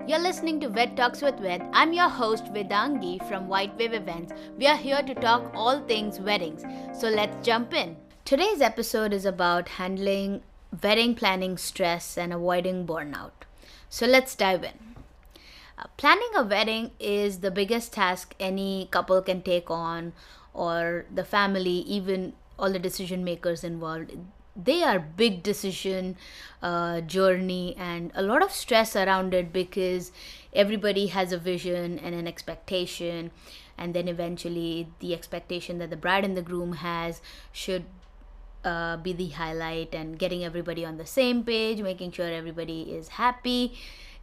You're listening to Wed Talks with Wed. I'm your host Vedangi from White Wave Events. We are here to talk all things weddings. So let's jump in. Today's episode is about handling wedding planning stress and avoiding burnout. So let's dive in. Planning a wedding is the biggest task any couple can take on, or the family, even all the decision makers involved. They are big decision journey and a lot of stress around it because everybody has a vision and an expectation, and then eventually the expectation that the bride and the groom has should be the highlight, and getting everybody on the same page, making sure everybody is happy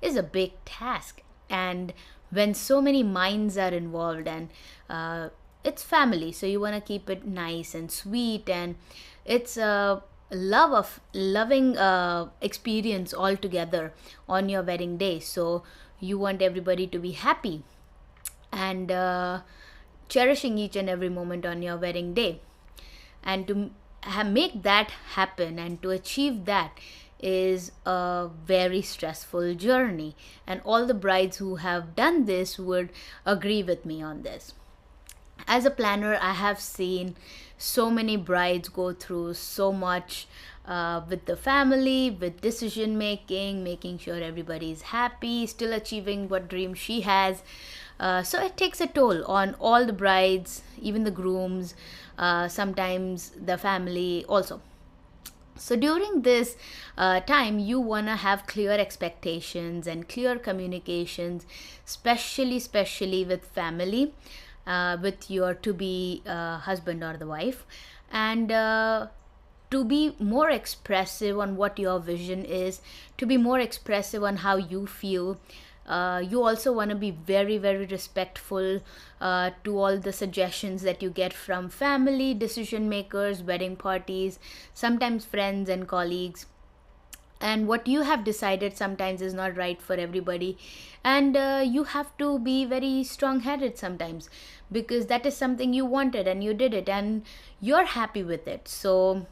is a big task. And when so many minds are involved, and it's family, so you want to keep it nice and sweet, and it's a loving experience altogether on your wedding day. So you want everybody to be happy and cherishing each and every moment on your wedding day, and to make that happen and to achieve that is a very stressful journey, and all the brides who have done this would agree with me on this. As a planner, I have seen so many brides go through so much with the family, with decision making, making sure everybody is happy, still achieving what dream she has. So it takes a toll on all the brides, even the grooms, sometimes the family also. So during this time, you want to have clear expectations and clear communications, especially with family, with your to-be husband or the wife, and to be more expressive on what your vision is, to be more expressive on how you feel. You also want to be very respectful to all the suggestions that you get from family, decision makers, wedding parties, sometimes friends and colleagues. And what you have decided sometimes is not right for everybody, and you have to be very strong headed sometimes, because that is something you wanted and you did it and you're happy with it. So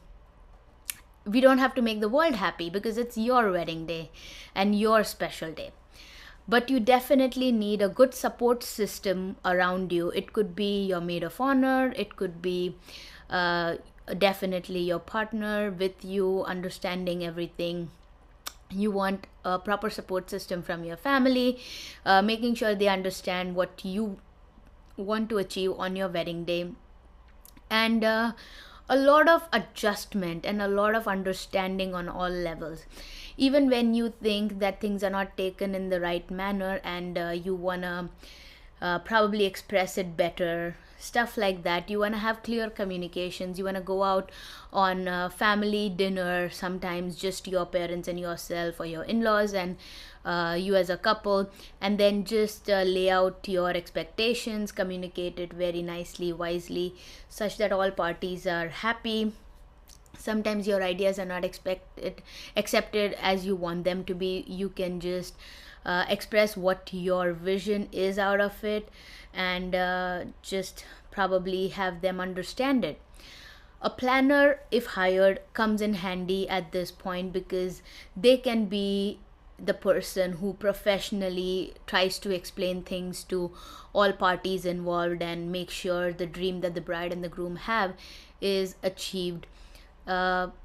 we don't have to make the world happy because it's your wedding day and your special day. But you definitely need a good support system around you. It could be your maid of honor, it could be definitely your partner with you, understanding everything. You want a proper support system from your family, making sure they understand what you want to achieve on your wedding day, and a lot of adjustment and a lot of understanding on all levels. Even when you think that things are not taken in the right manner, and you want to probably express it better, stuff like that, you want to have clear communications. You want to go out on family dinner, sometimes just your parents and yourself, or your in-laws and you as a couple, and then just lay out your expectations, communicate it very nicely, wisely, such that all parties are happy. Sometimes your ideas are not accepted as you want them to be. You can just express what your vision is out of it, and just probably have them understand it. A planner, if hired, comes in handy at this point, because they can be the person who professionally tries to explain things to all parties involved and make sure the dream that the bride and the groom have is achieved.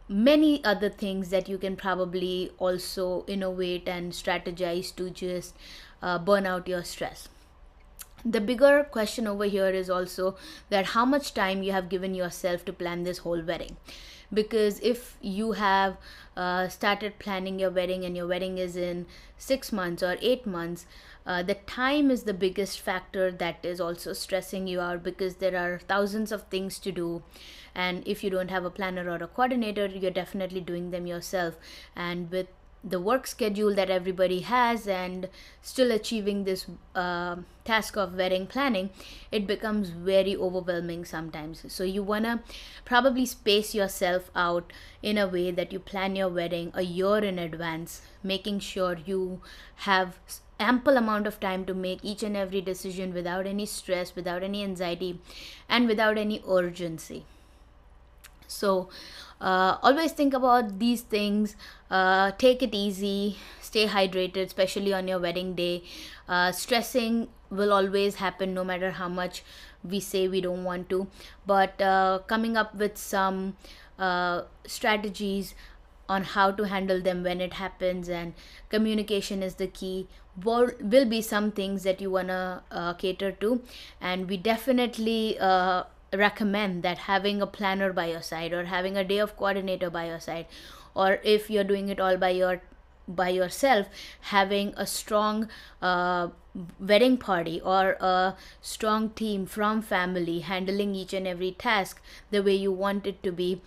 Many other things that you can probably also innovate and strategize to just burn out your stress. The bigger question over here is also that how much time you have given yourself to plan this whole wedding. Because if you have started planning your wedding and your wedding is in 6 months or 8 months, the time is the biggest factor that is also stressing you out, because there are thousands of things to do. And if you don't have a planner or a coordinator, you're definitely doing them yourself. And with the work schedule that everybody has, and still achieving this task of wedding planning, it becomes very overwhelming sometimes. So you want to probably space yourself out in a way that you plan your wedding a year in advance, making sure you have ample amount of time to make each and every decision without any stress, without any anxiety, and without any urgency. So Always think about these things. Take it easy, stay hydrated, especially on your wedding day. Stressing will always happen no matter how much we say we don't want to, but coming up with some strategies on how to handle them when it happens, and communication is the key, will be some things that you want to cater to. And we definitely recommend that having a planner by your side, or having a day of coordinator by your side, or if you're doing it all by yourself, having a strong wedding party or a strong team from family handling each and every task the way you want it to be,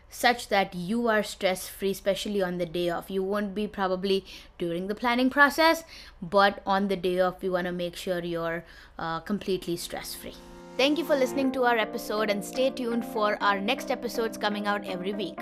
such that you are stress free, especially on the day of. You won't be probably during the planning process, but on the day of, you want to make sure you're completely stress free. Thank you for listening to our episode, and stay tuned for our next episodes coming out every week.